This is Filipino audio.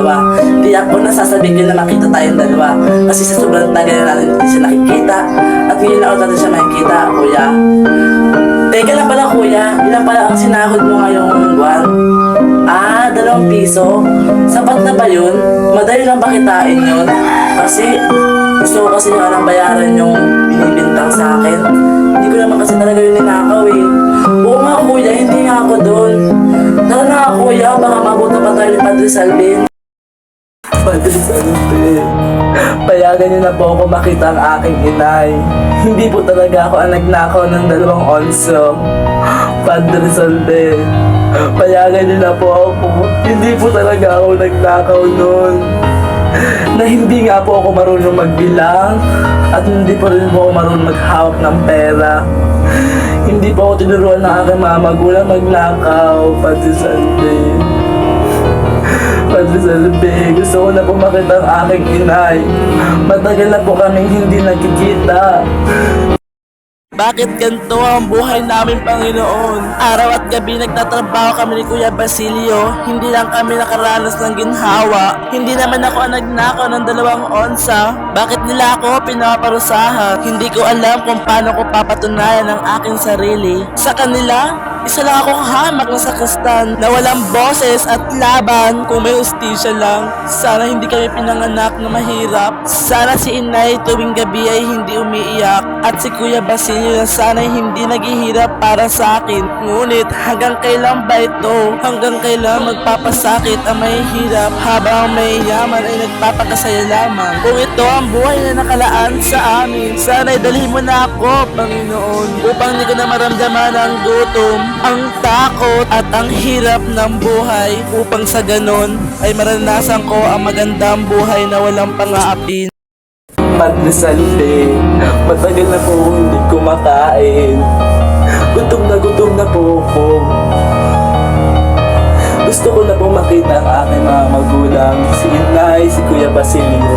dalawa. Di ako nasasabi ko na makita tayong dalawa. Kasi sa sobrang tagal na natin hindi siya nakikita. At ngayon na natin siya makikita, kuya. Teka lang pala kuya, ilan pala ang sinahod mo ngayong buwan? 2 piso? Sapat na ba yun? Madali lang ba kitain yun? Kasi gusto ko kasi nga bayaran yung binibintang sa akin. Hindi ko naman kasi talaga yun ninakaw eh. Oo nga kuya, hindi nga ako doon. Tara na nga kuya, baka mabuta pa tayo ni Padre Salvin. Padre Salvin, payagan niyo na po ako makita ang aking inay. Hindi po talaga ako ang nagnakaw ng 2 onso. Padre Salvin, payagan niyo na po ako. Hindi po talaga ako nagnakaw noon. Na hindi nga po ako marunong magbilang at hindi po rin po ako marunong maghawak ng pera. Hindi po ako tinuruan ng aking mga magulang magnakaw, Padre Salvin. Padre Salvin, gusto ko na po makita ang aking inay. Matagal na po kaming hindi nagkikita. Bakit ganito ang buhay namin, Panginoon? Araw at gabi nagtatrabaho kami ni Kuya Basilio. Hindi lang kami nakaranas ng ginhawa. Hindi naman ako ang nagnakaw ng 2 onsa. Bakit nila ako pinaparusahan? Hindi ko alam kung paano ko papatunayan ang aking sarili. Sa kanila, isa lang akong hamak na sakristan na walang boses at laban kung may hustisya lang. Sana hindi kami pinanganak na mahirap. Sana si inay tuwing gabi ay hindi umiiyak. At si Kuya Basilio na sana'y hindi naghihirap para sa akin. Ngunit hanggang kailan ba ito? Hanggang kailan magpapasakit ang mahihirap habang ang mayayaman ay nagpapakasaya lamang? Kung ito ang buhay na nakalaan sa amin, sana'y dalhin mo na ako, Panginoon, upang hindi ko na maramdaman ang gutom, ang takot at ang hirap ng buhay, upang sa ganon ay maranasan ko ang magandang buhay na walang pang-aapin. Padre Salvin, matagal na po hindi kumakain. Gutom na po ako. Gusto ko na po makita ang aking mga magulang, si inay, si Kuya Basilio.